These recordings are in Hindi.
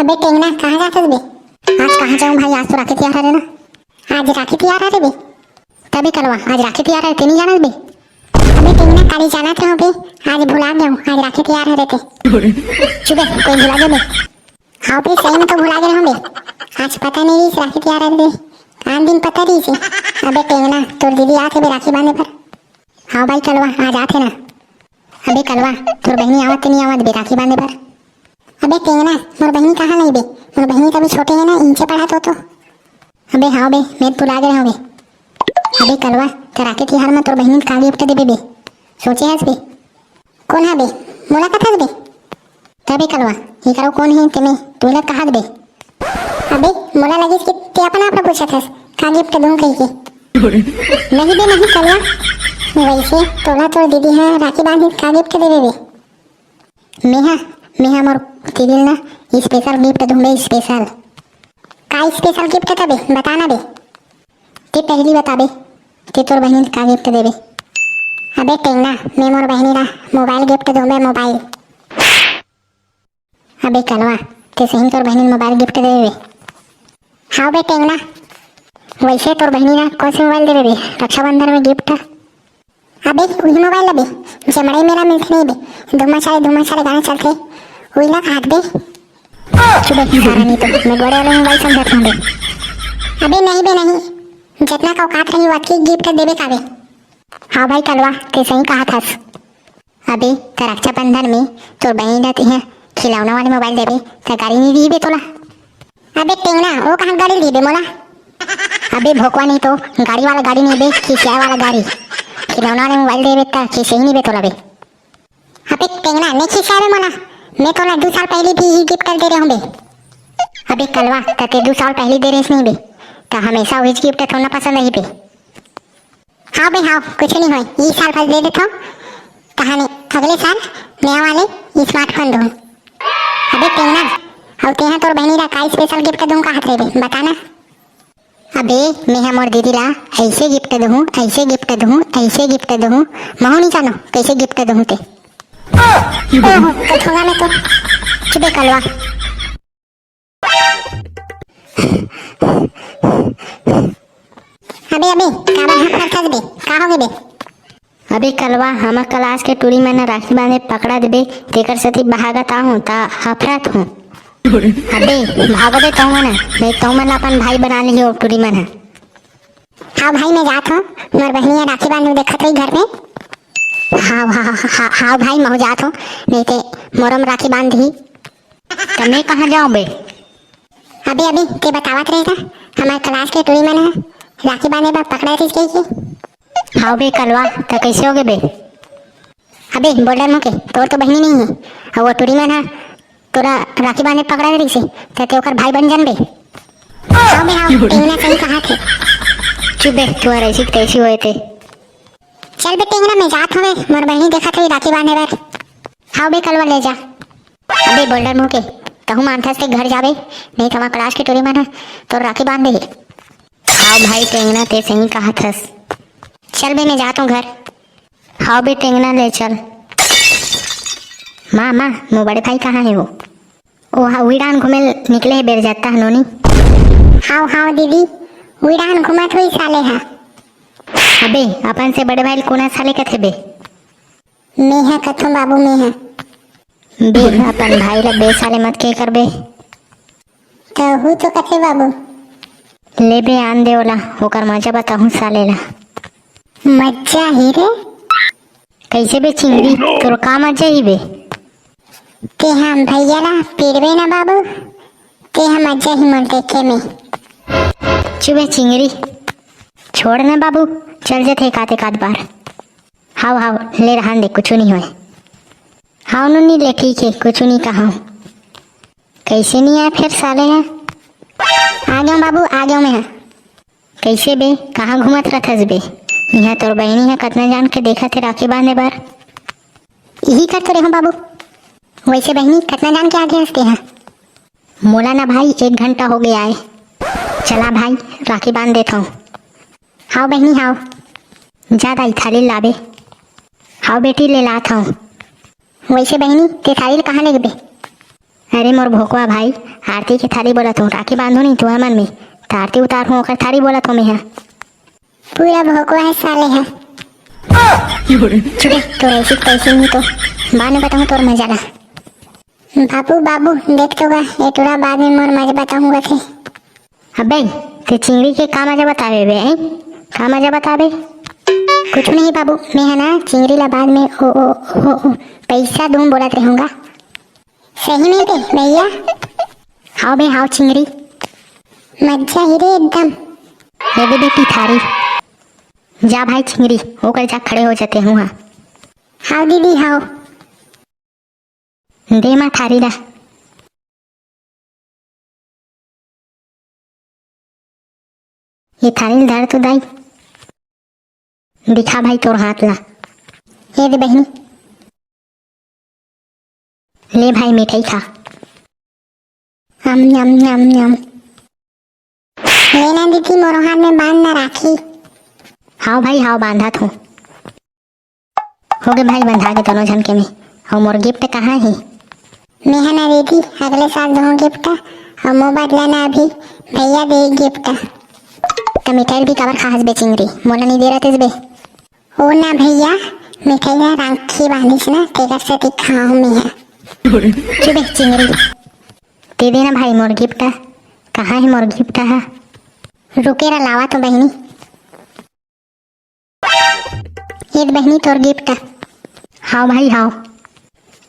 अबे टेंगना कहाँ जाते बे? आज कहाँ जाऊँ भाई, आज तो राखी त्योहार है ना। आज राखी त्योहार है बे। तभी करवा आज राखी त्योहार है, तेनी जाना बे? अबे टेंगना काली जाना थे हो बे, आज भुला गया हूँ, आज राखी त्योहार है रहते। चुपे कोई भुला गया बे? हाँ बे सही में तो भुला गए हम बे, आज पता नहीं इस राखी त्योहार है बे, आन दिन पता रही से। अबे टेंगना तोर दीदी आते बे राखी बांधे पर। हाँ भाई कलवा आज आते ना। अबे कलवा तोर बहनी आवत नहीं आवत बे राखी बांधे पर? अबे टेंगना मोर बहनी कहाँ नहीं बे, मोर बहनी कभी छोटे है ना, इनसे पढ़ा तो। अबे हाँ बे मैं भुला गए हो बे। अबे कलवा तो राखी त्योहार में तोर बहनी का गिफ्ट देबे बे, सोचे हस बे? कौन है बे, मोला कथा बे? तबे कलवा ये करो कौन है तुम्हें, तू लग कहा बे? अबे मोला लगी कि ते अपना आप पूछा था का गिफ्ट दूं कही के। नहीं बे नहीं कलवा, वैसे तोला तोर दीदी है राखी बांधी का गिफ्ट देबे बे? मेहा मोर दीदी ना स्पेशल गिफ्ट दूं बे, स्पेशल। का स्पेशल गिफ्ट था बे, बताना बे। ते पहली बता बे, ते तोर बहनी का गिफ्ट देबे? अबे टेंगना मैं मोर बहनी ला मोबाइल गिफ्ट दूं बे, मोबाइल। अबे कलवा ते सही तोर बहनी मोबाइल गिफ्ट देबे? हाँ बे टेंगना, वैसे तोर बहनी ला कौन सा मोबाइल देबे बे रक्षाबंधन में गिफ्ट? अबे वही मोबाइल ला बे जमड़े मेरा मिलते नहीं बे, धुमा सारे गाने चलते वही ला हाथ बे। चुप सारा नहीं तो मैं बड़े वाले मोबाइल समझता हूँ बे। अबे नहीं बे नहीं, जितना का औकात रही वाकई गिफ्ट देबे का बे? हाँ भाई कलवा ते सही कहा था। अबे तो रक्षाबंधन में तोर बहनी ला ते खिलौना वाले मोबाइल देबे तो गाड़ी नहीं दी बे तोला? अबे टेंगना वो कहाँ गाड़ी दी बे मोला? अबे भोकवा नहीं तो गाड़ी वाला गाड़ी नहीं बे, खिसिया वाला गाड़ी। खिलौना वाले मोबाइल देबे तो खिसे ही नहीं बे तोला बे। अबे टेंगना नहीं खिसिया बे मोला, मैं तोला 2 साल पहले भी ही गिफ्ट कर दे रहा हूँ बे। अबे कलवा ते 2 साल पहले दे रहे नहीं बे, तो हमेशा वही गिफ्ट थोड़ा पसंद नहीं बे। हाँ बे हाँ कुछ नहीं हो, इस साल फल दे देता हूँ, कहानी अगले साल नया वाले स्मार्टफोन दूँ। अबे टेंगना और तेहा तोर बहनी ला का स्पेशल गिफ्ट दूँ कहा थे बे, बताना। अबे मैं मोर दीदी ला ऐसे गिफ्ट दूँ, ऐसे गिफ्ट दूँ, ऐसे गिफ्ट दूँ, महू नहीं जानो कैसे गिफ्ट दूँ ते। कठोगा मैं तो चुपे कलवा। अबे काबा हाथ कर बे, का हो बे? अबे कलवा हमार क्लास के टूरी में राखी बांधे पकड़ा देबे, तेकर सती भागत आहूं ता हफरत हूँ। अबे भागो बे तो मना, मैं तो मन अपन भाई बना लियो टूरी मन। हाँ भाई मैं जात हूँ, मोर बहनी राखी बांधे देखत रही घर में। हाँ भाई मैं जात हूँ, नहीं ते मोरम राखी बांध दी। तो मैं कहाँ जाऊँ बे? अबे ते बतावत रही था हमारे क्लास के टूरी मन राखी बांधे पर पकड़ा थी की। हाँ बे कलवा तो कैसे हो गए बे? अबे बोल मुके तोर तो बहनी नहीं है और वो टूरी मन है तोरा राखी बांधे पकड़ा रही से तो ते ओकर भाई बन जान बे। हाँ बे हाँ टेंगना सही कहा थे। चुप बे तू ऐसी कैसी हुए थे? चल बे टेंगना मैं जात हूँ, मोर बहनी देखा थी राखी बांधे पर। हाँ बे कलवा ले जा। अबे बोल्डर मुके कहूँ मानता से घर जाबे, नहीं तो हमारे क्लास की टोरी मन है तो राखी बांध दे। हाँ भाई टेंगना ते सही कहा थस। चल बे मैं जाता हूँ घर। हाँ बे टेंगना ले चल। माँ मो बड़े भाई कहाँ है वो? हाँ उड़ान घूमे निकले है बेर जाता है नोनी। हाँ दीदी उड़ान घुमत हुई साले है। अबे अपन से बड़े भाई कोना साले कथे बे? मैं है कथम बाबू मैं है बे, अपन भाई ला बे साले मत के कर बे। तो हूँ तो कथे बाबू? ले बे आन दे ओला, होकर मजा बताऊँ साले ला। मजा ही रे? कैसे बे चिंगड़ी तोर का मजा ही बे? ते हम भैया ला पीड़बे ना बाबू, ते हम मजा ही मन देखे में। चुबे चिंगड़ी छोड़ ना बाबू, चल जाते काते काद बार। हाउ ले रहा दे कुछ नहीं होए। हाँ नहीं ले ठीक है कुछ नहीं कहा। कैसे नहीं आया फिर साले है? आ गया बाबू आ गया मैं। कैसे बे कहाँ घूमत रहथस बे? यहाँ तोर बहनी है कतना जान के देखा थे राखी बांधे बार। यही करते रहे बाबू, वैसे बहनी कतना जान के आगे हंसते हैं। मोला ना भाई 1 घंटा हो गया है, चला भाई राखी बांध देता हूँ। हाँ बहनी हाँ जा दाई थाली लाबे। हाँ बेटी ले लाता हूँ। वैसे बहनी ते थाली कहाँ ले बे? अरे मोर भोकवा भाई आरती की थाली बोला हूँ, राखी बांधो नहीं तू मन में तो आरती उतार हूँ ओकर थाली बोला हूँ मैं हाँ पूरा भोकवा है साले हाँ चुपे तो ऐसी पैसे नहीं तो बाद में बताऊँ तोर मजा ला बाबू बाबू देख तो ये टूरा बाद में मोर मजा बताऊंगा थे अबे ते चिंगड़ी के का मजा बतावे बे का मजा बतावे कुछ नहीं बाबू मैं है ना चिंगड़ी ला बाद में ओ पैसा दूं बोलत रहूंगा सही में बे भैया हाउ बे हाउ चिंगड़ी मजा ही रे एकदम ये दे बेटी थारी जा भाई चिंगड़ी होकर जा खड़े हो जाते हूँ हाँ हाउ दीदी हाउ दे माँ थारी ला ये थाली धर तो दाई दिखा भाई तोर हाथ ला ये दे बहनी ले भाई मिठाई खा हम यम यम यम लेना दीदी मोर हाथ में बांध ना राखी हाँ भाई हाँ बांधा थू हो गए भाई बंधा के दोनों झन के में और मोर गिफ्ट कहाँ है मैं है ना दीदी अगले साल दूँ गिफ्ट और मोबाइल लेना अभी भैया दे गिफ्ट तो मिठाई भी कवर खास बे चिंगड़ी मोला नहीं दे रहा तेज बे ओ ना भैया मिठाई ना राखी बांधिस ना तेकर से दिखाऊं मैं है चुपे चिंगड़ी दे देना भाई मोर गिफ्ट कहाँ है मोर गिफ्ट है रुके रा लावा तो बहनी ये बहनी तोर गिफ्ट हाँ भाई हाँ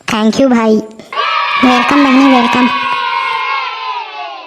थैंक यू भाई वेलकम बहनी वेलकम